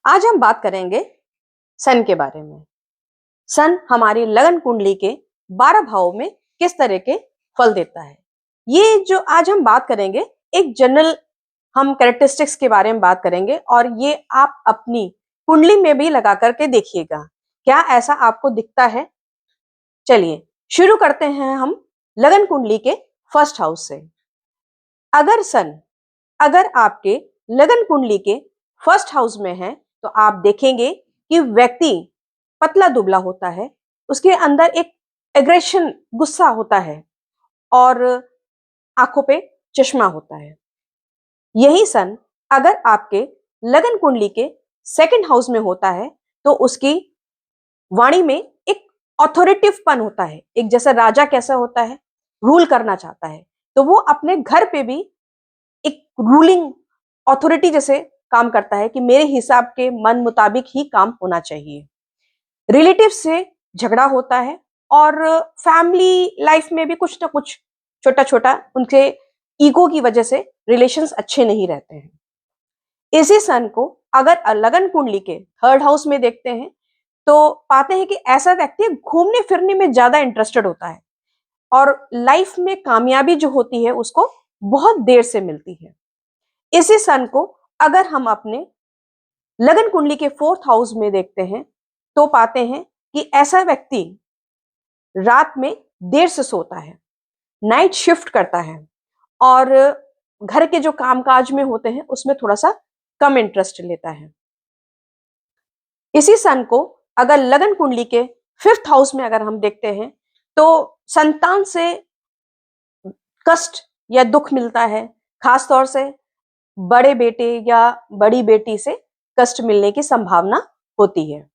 आज हम बात करेंगे सन के बारे में। सन हमारी लगन कुंडली के 12 भावों में किस तरह के फल देता है। ये जो आज हम बात करेंगे एक जनरल हम कैरेक्टरिस्टिक्स के बारे में बात करेंगे और ये आप अपनी कुंडली में भी लगा करके देखिएगा, क्या ऐसा आपको दिखता है। चलिए शुरू करते हैं हम लगन कुंडली के फर्स्ट हाउस से। अगर आपके लगन कुंडली के फर्स्ट हाउस में है तो आप देखेंगे कि व्यक्ति पतला दुबला होता है, उसके अंदर एक एग्रेशन गुस्सा होता है और आंखों पे चश्मा होता है। यही सन अगर आपके लगन कुंडली के सेकंड हाउस में होता है तो उसकी वाणी में एक ऑथोरिटिवपन होता है, एक जैसा राजा कैसा होता है, रूल करना चाहता है, तो वो अपने घर पे भी एक रूलिंग अथॉरिटी जैसे काम करता है कि मेरे हिसाब के मन मुताबिक ही काम होना चाहिए। रिलेटिव से झगड़ा होता है और फैमिली लाइफ में भी कुछ ना कुछ छोटा छोटा उनके ईगो की वजह से रिलेशंस अच्छे नहीं रहते हैं। इसी सन को अगर लगन कुंडली के थर्ड हाउस में देखते हैं तो पाते हैं कि ऐसा व्यक्ति घूमने फिरने में ज्यादा इंटरेस्टेड होता है और लाइफ में कामयाबी जो होती है उसको बहुत देर से मिलती है। इसी सन को अगर हम अपने लगन कुंडली के फोर्थ हाउस में देखते हैं तो पाते हैं कि ऐसा व्यक्ति रात में देर से सोता है, नाइट शिफ्ट करता है और घर के जो कामकाज में होते हैं उसमें थोड़ा सा कम इंटरेस्ट लेता है। इसी सन को अगर लगन कुंडली के फिफ्थ हाउस में अगर हम देखते हैं तो संतान से कष्ट या दुख मिलता है, खास तौर से बड़े बेटे या बड़ी बेटी से कष्ट मिलने की संभावना होती है।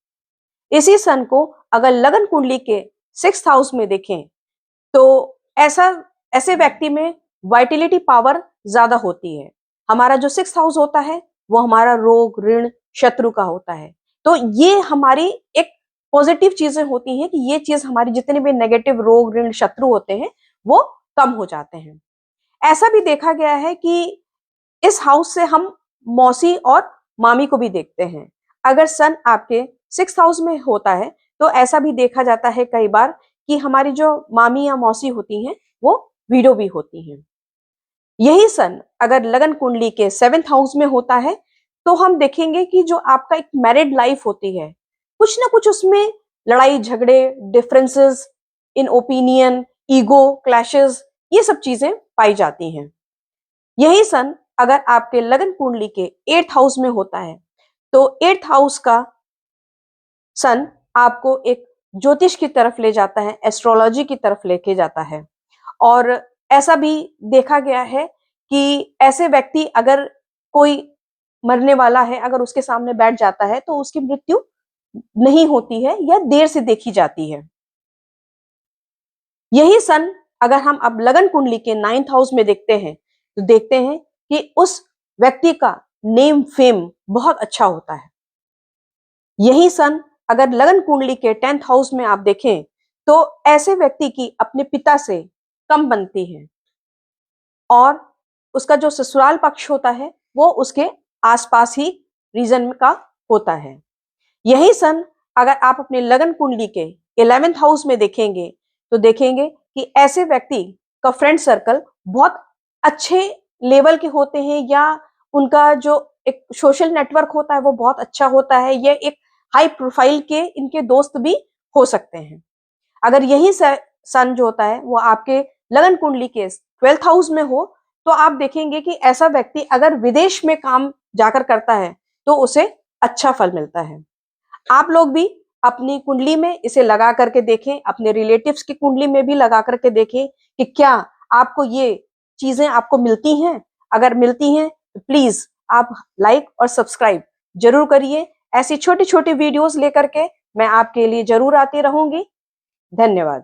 इसी सन को अगर लगन कुंडली के सिक्स्थ हाउस में देखें तो ऐसे व्यक्ति में वाइटिलिटी पावर ज्यादा होती है। हमारा जो सिक्स्थ हाउस होता है वो हमारा रोग ऋण शत्रु का होता है, तो ये हमारी एक पॉजिटिव चीजें होती हैं कि ये चीज हमारी जितने भी नेगेटिव रोग ऋण शत्रु होते हैं वो कम हो जाते हैं। ऐसा भी देखा गया है कि इस हाउस से हम मौसी और मामी को भी देखते हैं। अगर सन आपके सिक्स्थ हाउस में होता है तो ऐसा भी देखा जाता है कई बार कि हमारी जो मामी या मौसी होती हैं वो विडो भी होती हैं। यही सन अगर लगन कुंडली के सेवेंथ हाउस में होता है तो हम देखेंगे कि जो आपका एक मैरिड लाइफ होती है कुछ ना कुछ उसमें लड़ाई झगड़े, differences in opinion, ego clashes, ये सब चीजें पाई जाती हैं। यही सन अगर आपके लगन कुंडली के एट्थ हाउस में होता है तो एट्थ हाउस का सन आपको एक ज्योतिष की तरफ ले जाता है, एस्ट्रोलॉजी की तरफ लेके जाता है। और ऐसा भी देखा गया है कि ऐसे व्यक्ति अगर कोई मरने वाला है अगर उसके सामने बैठ जाता है तो उसकी मृत्यु नहीं होती है या देर से देखी जाती है। यही सन अगर हम अब लगन कुंडली के नाइन्थ हाउस में देखते हैं तो देखते हैं कि उस व्यक्ति का नेम फेम बहुत अच्छा होता है। यही सन अगर लगन कुंडली के 10th हाउस में आप देखें तो ऐसे व्यक्ति की अपने पिता से कम बनती है और उसका जो ससुराल पक्ष होता है वो उसके आसपास ही रीजन का होता है। यही सन अगर आप अपने लगन कुंडली के 11th हाउस में देखेंगे तो देखेंगे कि ऐसे व्यक्ति का फ्रेंड सर्कल बहुत अच्छे लेवल के होते हैं या उनका जो एक सोशल नेटवर्क होता है वो बहुत अच्छा होता है, ये एक हाई प्रोफाइल के इनके दोस्त भी हो सकते हैं। अगर यही सन जो होता है वो आपके लगन कुंडली के 12th हाउस में हो तो आप देखेंगे कि ऐसा व्यक्ति अगर विदेश में काम जाकर करता है तो उसे अच्छा फल मिलता है। आप लोग भी अपनी कुंडली में इसे लगा करके देखें, अपने रिलेटिव्स की कुंडली में भी लगा करके देखें कि क्या आपको ये चीजें आपको मिलती हैं। अगर मिलती हैं तो प्लीज आप लाइक और सब्सक्राइब जरूर करिए। ऐसी छोटी छोटी वीडियोस लेकर के मैं आपके लिए जरूर आती रहूंगी। धन्यवाद।